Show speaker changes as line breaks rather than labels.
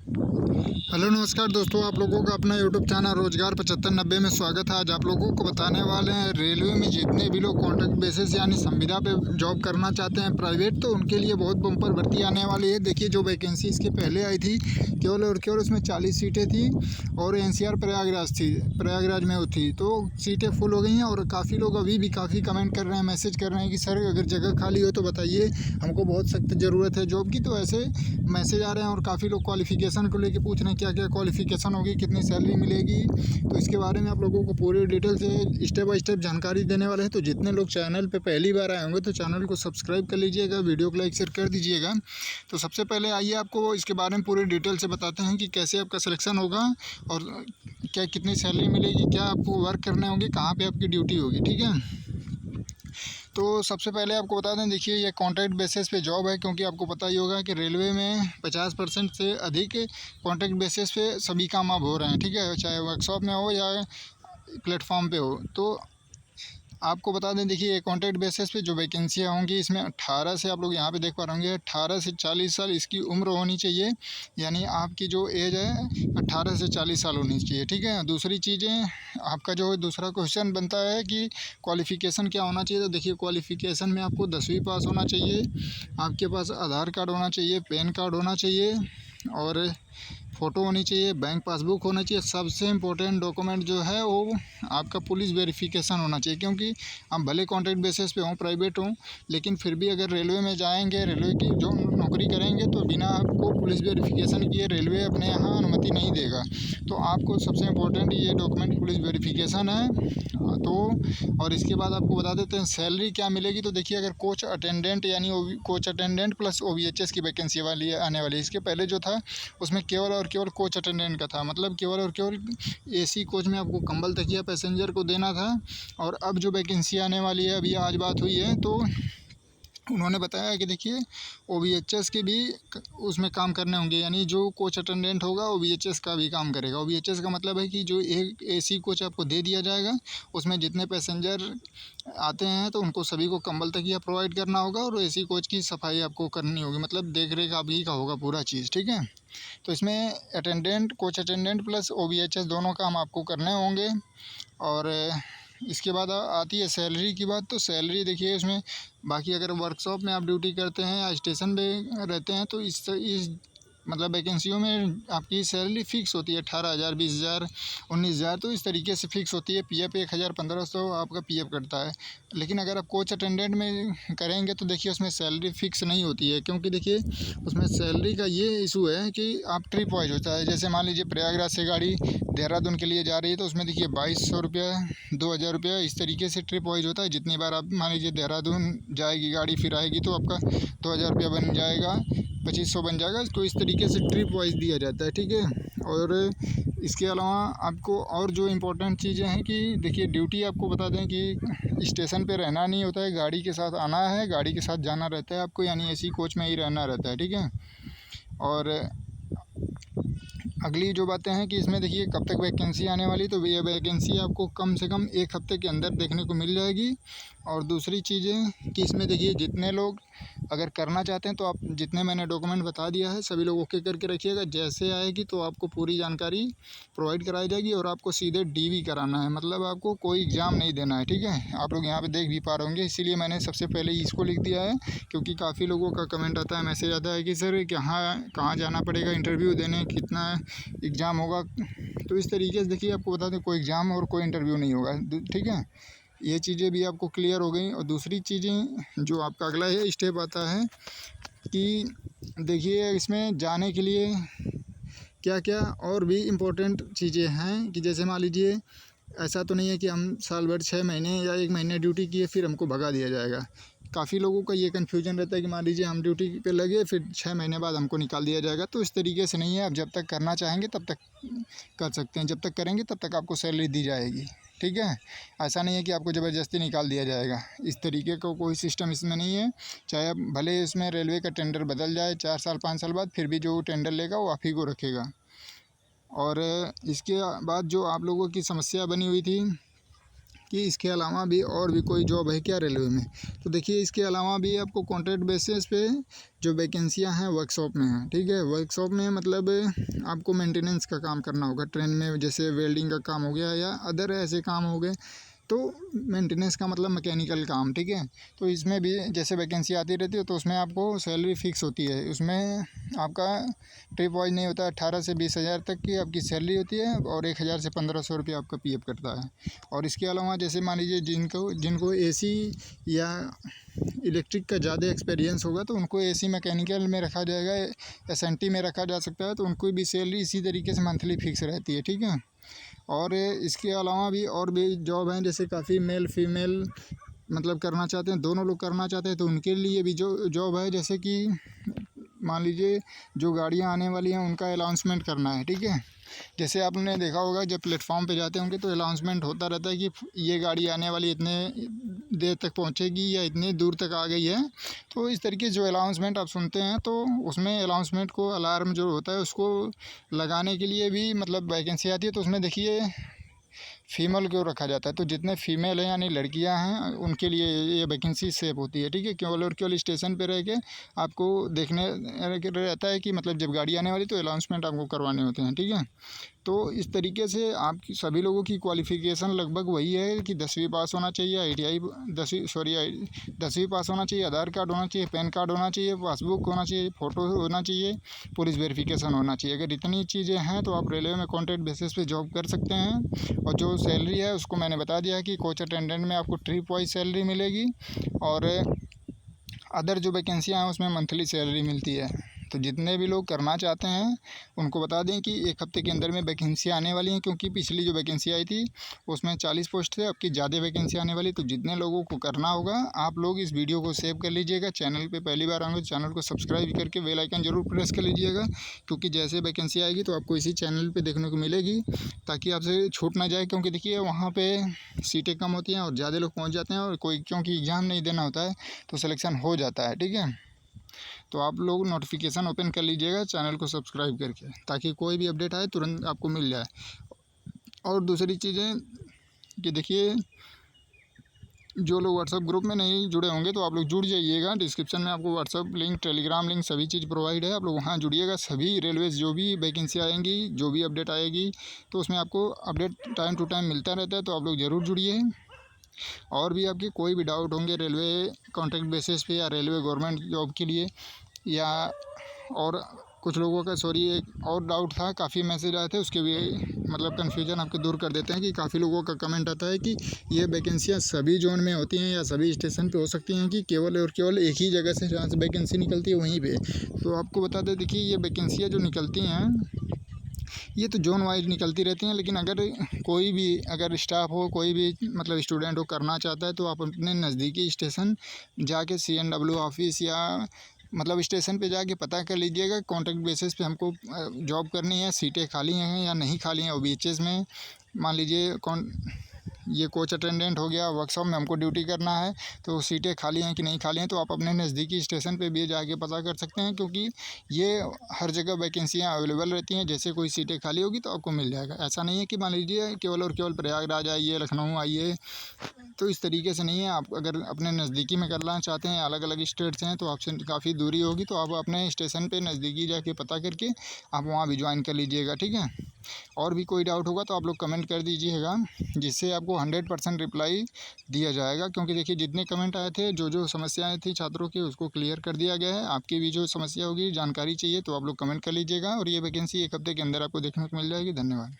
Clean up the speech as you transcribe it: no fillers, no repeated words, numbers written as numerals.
Hello नमस्कार दोस्तों, आप लोगों का अपना यूट्यूब चैनल रोजगार 7590 में स्वागत है। आज आप लोगों को बताने वाले हैं रेलवे में जितने भी लोग कॉन्ट्रैक्ट बेसिस यानी संविदा पे जॉब करना चाहते हैं प्राइवेट, तो उनके लिए बहुत बम्पर भर्ती आने वाली है। देखिए, जो वैकेंसी इसके पहले आई थी केवल और केवल उसमें 40 सीटें थी और एनसीआर प्रयागराज में वो थी, तो सीटें फुल हो गई हैं। और काफ़ी लोग अभी भी काफ़ी कमेंट कर रहे हैं, मैसेज कर रहे हैं कि सर अगर जगह खाली हो तो बताइए, हमको बहुत सख्त ज़रूरत है जॉब की। तो ऐसे मैसेज आ रहे हैं और काफ़ी लोग क्वालिफ़िकेशन को लेके पूछ रहे हैं क्या क्या क्वालिफ़िकेशन होगी, कितनी सैलरी मिलेगी। तो इसके बारे में आप लोगों को पूरी डिटेल से स्टेप बाय स्टेप जानकारी देने वाले हैं। तो जितने लोग चैनल पे पहली बार आए होंगे तो चैनल को सब्सक्राइब कर लीजिएगा, वीडियो को लाइक शेयर कर दीजिएगा। तो सबसे पहले आइए आपको इसके बारे में पूरी डिटेल से बताते हैं कि कैसे आपका सिलेक्शन होगा और क्या कितनी सैलरी मिलेगी, क्या आपको वर्क करने होंगे, कहाँ पर आपकी ड्यूटी होगी। ठीक है, तो सबसे पहले आपको बता दें, देखिए ये कॉन्ट्रैक्ट बेसिस पे जॉब है, क्योंकि आपको पता ही होगा कि रेलवे में 50% से अधिक कॉन्ट्रैक्ट बेसिस पे सभी काम अब हो रहे हैं। ठीक है, चाहे वर्कशॉप में हो या प्लेटफॉर्म पे हो। तो आपको बता दें, देखिए ये कॉन्ट्रैक्ट बेसिस पे जो वैकेंसियाँ होंगी इसमें 18 से, आप लोग यहाँ पे देख पा रहे होंगे, 18 से 40 साल इसकी उम्र होनी चाहिए। यानी आपकी जो एज है 18 से 40 साल होनी चाहिए। ठीक है, दूसरी चीज़ें आपका जो दूसरा क्वेश्चन बनता है कि क्वालिफ़िकेशन क्या होना चाहिए। तो देखिए, क्वालिफ़िकेशन में आपको 10वीं पास होना चाहिए, आपके पास आधार कार्ड होना चाहिए, पैन कार्ड होना चाहिए और फ़ोटो होनी चाहिए, बैंक पासबुक होना चाहिए। सबसे इम्पोर्टेंट डॉक्यूमेंट जो है वो आपका पुलिस वेरिफिकेशन होना चाहिए, क्योंकि हम भले कॉन्ट्रैक्ट बेसिस पे हों, प्राइवेट हों, लेकिन फिर भी अगर रेलवे में जाएंगे, रेलवे की जो नौकरी करेंगे, तो बिना आपको पुलिस वेरिफिकेशन किए रेलवे अपने यहाँ अनुमति नहीं देगा। तो आपको सबसे इम्पोर्टेंट ये डॉक्यूमेंट पुलिस वेरिफिकेशन है। तो और इसके बाद आपको बता देते हैं सैलरी क्या मिलेगी। तो देखिए, अगर कोच अटेंडेंट यानी कोच अटेंडेंट प्लस OVHS की वैकेंसी वाली है आने वाली है। इसके पहले जो था उसमें केवल और केवल कोच अटेंडेंट का था, मतलब केवल और केवल AC कोच में आपको कंबल तकिया पैसेंजर को देना था। और अब जो वैकेंसी आने वाली है, अभी आज बात हुई है, तो उन्होंने बताया कि देखिए OVHS के भी उसमें काम करने होंगे, यानी जो कोच अटेंडेंट होगा OVHS का भी काम करेगा। OVHS का मतलब है कि जो एक AC कोच आपको दे दिया जाएगा, उसमें जितने पैसेंजर आते हैं तो उनको सभी को कंबल तकिया प्रोवाइड करना होगा और AC कोच की सफाई आपको करनी होगी, मतलब देख रेख आप ही का होगा पूरा चीज़। ठीक है, तो इसमें attendant, coach attendant plus OVHS दोनों काम आपको करने होंगे। और इसके बाद आती है सैलरी की बात। तो सैलरी देखिए, इसमें बाकी अगर वर्कशॉप में आप ड्यूटी करते हैं या स्टेशन पे रहते हैं तो इस मतलब वैकेंसियों में आपकी सैलरी फ़िक्स होती है, 18,000, 20,000, 19,000, तो इस तरीके से फ़िक्स होती है। PF 1,000, 1,500 आपका PF कटता है। लेकिन अगर आप कोच अटेंडेंट में करेंगे तो देखिए उसमें सैलरी फ़िक्स नहीं होती है, क्योंकि देखिए उसमें सैलरी का ये इशू है कि आप ट्रिप वाइज होता है। जैसे मान लीजिए प्रयागराज से गाड़ी देहरादून के लिए जा रही है, तो उसमें देखिए 2,200 रुपया, 2,000 रुपया, इस तरीके से ट्रिप वाइज होता है। जितनी बार आप मान लीजिए देहरादून जाएगी गाड़ी, फिर आएगी, तो आपका 2,000 रुपया बन जाएगा, 2,500 बन जाएगा। तो इस तरीके से ट्रिप वाइज दिया जाता है। ठीक है, और इसके अलावा आपको और जो इम्पोर्टेंट चीज़ें हैं कि देखिए ड्यूटी आपको बता दें कि स्टेशन पे रहना नहीं होता है, गाड़ी के साथ आना है, गाड़ी के साथ जाना रहता है आपको, यानी AC कोच में ही रहना रहता है। ठीक है, और अगली जो बातें हैं कि इसमें देखिए कब तक वैकेंसी आने वाली, तो ये वैकेंसी आपको कम से कम 1 हफ्ते के अंदर देखने को मिल जाएगी। और दूसरी चीज़ें कि इसमें देखिए जितने लोग अगर करना चाहते हैं तो आप जितने मैंने डॉक्यूमेंट बता दिया है सभी लोग ओके करके रखिएगा। जैसे आएगी तो आपको पूरी जानकारी प्रोवाइड कराई जाएगी और आपको सीधे DV कराना है, मतलब आपको कोई एग्ज़ाम नहीं देना है। ठीक है, आप लोग यहाँ पे देख भी पा रहे होंगे, इसीलिए मैंने सबसे पहले इसको लिख दिया है, क्योंकि काफ़ी लोगों का कमेंट आता है, मैसेज आता है कि सर कहाँ जाना पड़ेगा इंटरव्यू देने, कितना एग्ज़ाम होगा। तो इस तरीके से देखिए आपको बता दें कोई एग्ज़ाम और कोई इंटरव्यू नहीं होगा। ठीक है, ये चीज़ें भी आपको क्लियर हो गई। और दूसरी चीज़ें जो आपका अगला है स्टेप आता है कि देखिए इसमें जाने के लिए क्या क्या और भी इम्पोर्टेंट चीज़ें हैं कि जैसे मान लीजिए ऐसा तो नहीं है कि हम साल भर 6 महीने या 1 महीने ड्यूटी किए फिर हमको भगा दिया जाएगा। काफ़ी लोगों का ये कन्फ्यूजन रहता है कि मान लीजिए हम ड्यूटी पे लगे फिर 6 महीने बाद हमको निकाल दिया जाएगा। तो इस तरीके से नहीं है, आप जब तक करना चाहेंगे तब तक कर सकते हैं, जब तक करेंगे तब तक आपको सैलरी दी जाएगी। ठीक है, ऐसा नहीं है कि आपको ज़बरदस्ती निकाल दिया जाएगा, इस तरीके का कोई सिस्टम इसमें नहीं है। चाहे आप भले इसमें रेलवे का टेंडर बदल जाए 4 साल 5 साल बाद, फिर भी जो टेंडर लेगा वो आप ही को रखेगा। और इसके बाद जो आप लोगों की समस्या बनी हुई थी कि इसके अलावा भी और भी कोई जॉब है क्या रेलवे में। तो देखिए इसके अलावा भी आपको कॉन्ट्रैक्ट बेसिस पे जो वैकेंसियां हैं वर्कशॉप में हैं, ठीक है। वर्कशॉप में मतलब आपको मेंटेनेंस का काम करना होगा ट्रेन में, जैसे वेल्डिंग का काम हो गया या अदर ऐसे काम हो गए। तो मेंटेनेंस का मतलब मैकेनिकल काम, ठीक है। तो इसमें भी जैसे वैकेंसी आती रहती है तो उसमें आपको सैलरी फिक्स होती है। उसमें आपका ट्रिप वाइज नहीं होता है। 18 से 20 हज़ार तक की आपकी सैलरी होती है और 1000 से 1500 रुपये आपका पीएफ करता है। और इसके अलावा जैसे मान लीजिए जिनको एसी या इलेक्ट्रिक का ज़्यादा एक्सपीरियंस होगा तो उनको एसी मैकेनिकल में रखा जाएगा, एसएनटी में रखा जा सकता है। तो उनको भी सैलरी इसी तरीके से मंथली फिक्स रहती है, ठीक है। और इसके अलावा भी और भी जॉब हैं, जैसे काफ़ी मेल फीमेल मतलब करना चाहते हैं, दोनों लोग करना चाहते हैं तो उनके लिए भी जो जॉब है, जैसे कि मान लीजिए जो गाड़ियाँ आने वाली हैं उनका अनाउंसमेंट करना है, ठीक है। जैसे आपने देखा होगा जब प्लेटफॉर्म पे जाते होंगे तो अनाउंसमेंट होता रहता है कि ये गाड़ी आने वाली इतने देर तक पहुंचेगी या इतनी दूर तक आ गई है। तो इस तरीके जो अनाउंसमेंट आप सुनते हैं तो उसमें अनाउंसमेंट को अलार्म जो होता है उसको लगाने के लिए भी मतलब वैकेंसी आती है। तो उसमें देखिए फीमेल को रखा जाता है। तो जितने फीमेल हैं यानी लड़कियां हैं उनके लिए ये वैकेंसी सेव होती है, ठीक है। केवल और केवल स्टेशन पे रह के आपको देखने रहता है कि मतलब जब गाड़ी आने वाली तो अनाउंसमेंट आपको करवाने होते हैं, ठीक है। तो इस तरीके से आपकी सभी लोगों की क्वालिफ़िकेशन लगभग वही है कि 10वीं पास होना चाहिए, ITI 10वीं पास होना चाहिए, आधार कार्ड होना चाहिए, पैन कार्ड होना चाहिए, पासबुक होना चाहिए, फ़ोटो होना चाहिए, पुलिस वेरिफिकेशन होना चाहिए। अगर इतनी चीज़ें हैं तो आप रेलवे में कॉन्ट्रैक्ट बेसिस पे जॉब कर सकते हैं। और जो सैलरी है उसको मैंने बता दिया कि कोच अटेंडेंट में आपको ट्रिप वाइज सैलरी मिलेगी और अदर जो वैकेंसियाँ हैं उसमें मंथली सैलरी मिलती है। तो जितने भी लोग करना चाहते हैं उनको बता दें कि 1 हफ्ते के अंदर में वैकेंसी आने वाली हैं, क्योंकि पिछली जो वैकेंसी आई थी उसमें 40 पोस्ट थे, अब की ज़्यादा वैकेंसी आने वाली। तो जितने लोगों को करना होगा आप लोग इस वीडियो को सेव कर लीजिएगा। चैनल पे पहली बार आएंगे तो चैनल को सब्सक्राइब करके बेल आइकन जरूर प्रेस कर लीजिएगा, क्योंकि जैसे वैकेंसी आएगी तो आपको इसी चैनल पर देखने को मिलेगी, ताकि आपसे छूट ना जाए। क्योंकि देखिए वहाँ पर सीटें कम होती हैं और ज़्यादा लोग पहुँच जाते हैं और कोई क्योंकि एग्ज़ाम नहीं देना होता है तो सिलेक्शन हो जाता है, ठीक है। तो आप लोग नोटिफिकेशन ओपन कर लीजिएगा चैनल को सब्सक्राइब करके, ताकि कोई भी अपडेट आए तुरंत आपको मिल जाए। और दूसरी चीज़ें कि देखिए जो लोग व्हाट्सएप ग्रुप में नहीं जुड़े होंगे तो आप लोग जुड़ जाइएगा। डिस्क्रिप्शन में आपको व्हाट्सएप लिंक, टेलीग्राम लिंक सभी चीज़ प्रोवाइड है, आप लोग वहाँ जुड़िएगा। सभी रेलवेज जो भी वैकेंसी आएंगी, जो भी अपडेट आएगी तो उसमें आपको अपडेट टाइम टू टाइम मिलता रहता है। तो आप लोग ज़रूर जुड़िए। और भी आपके कोई भी डाउट होंगे रेलवे कॉन्ट्रैक्ट बेसिस पे या रेलवे गवर्नमेंट जॉब के लिए, या और कुछ लोगों का एक और डाउट था, काफ़ी मैसेज आए थे, उसके भी मतलब कन्फ्यूजन आपके दूर कर देते हैं कि काफ़ी लोगों का कमेंट आता है कि ये वैकेंसियाँ सभी जोन में होती हैं या सभी स्टेशन पे हो सकती हैं कि केवल और केवल एक ही जगह से जहाँ से वैकेंसी निकलती है वहीं पे। तो आपको बता दें, देखिए ये वैकेंसियाँ जो निकलती हैं ये तो जोन वाइज निकलती रहती हैं, लेकिन अगर कोई भी अगर स्टाफ हो, कोई भी मतलब स्टूडेंट हो करना चाहता है तो आप अपने नज़दीकी स्टेशन जाके CNW ऑफिस या मतलब स्टेशन पे जाके पता कर लीजिएगा कॉन्ट्रैक्ट बेसिस पे हमको जॉब करनी है, सीटें खाली हैं या नहीं खाली हैं। OBHS में मान लीजिए ये कोच अटेंडेंट हो गया, वर्कशॉप में हमको ड्यूटी करना है तो सीटें खाली हैं कि नहीं खाली हैं। तो आप अपने नज़दीकी स्टेशन पे भी जाके पता कर सकते हैं, क्योंकि ये हर जगह वैकेंसियाँ अवेलेबल रहती हैं। जैसे कोई सीटें खाली होगी तो आपको मिल जाएगा। ऐसा नहीं है कि मान लीजिए केवल और केवल प्रयागराज आइए, लखनऊ आइए, तो इस तरीके से नहीं है। आप अगर अपने नज़दीकी में करना चाहते हैं, अलग अलग स्टेट से हैं तो आपसे काफ़ी दूरी होगी, तो आप अपने स्टेशन पे नज़दीकी जाके पता करके आप वहाँ भी ज्वाइन कर लीजिएगा, ठीक है। और भी कोई डाउट होगा तो आप लोग कमेंट कर दीजिएगा, जिससे आपको 100% रिप्लाई दिया जाएगा। क्योंकि देखिए जितने कमेंट आए थे, जो समस्याएं थी छात्रों की, उसको क्लियर कर दिया गया है। आपकी भी जो समस्या होगी, जानकारी चाहिए तो आप लोग कमेंट कर लीजिएगा। और ये वैकेंसी 1 हफ्ते के अंदर आपको देखने को मिल जाएगी। धन्यवाद।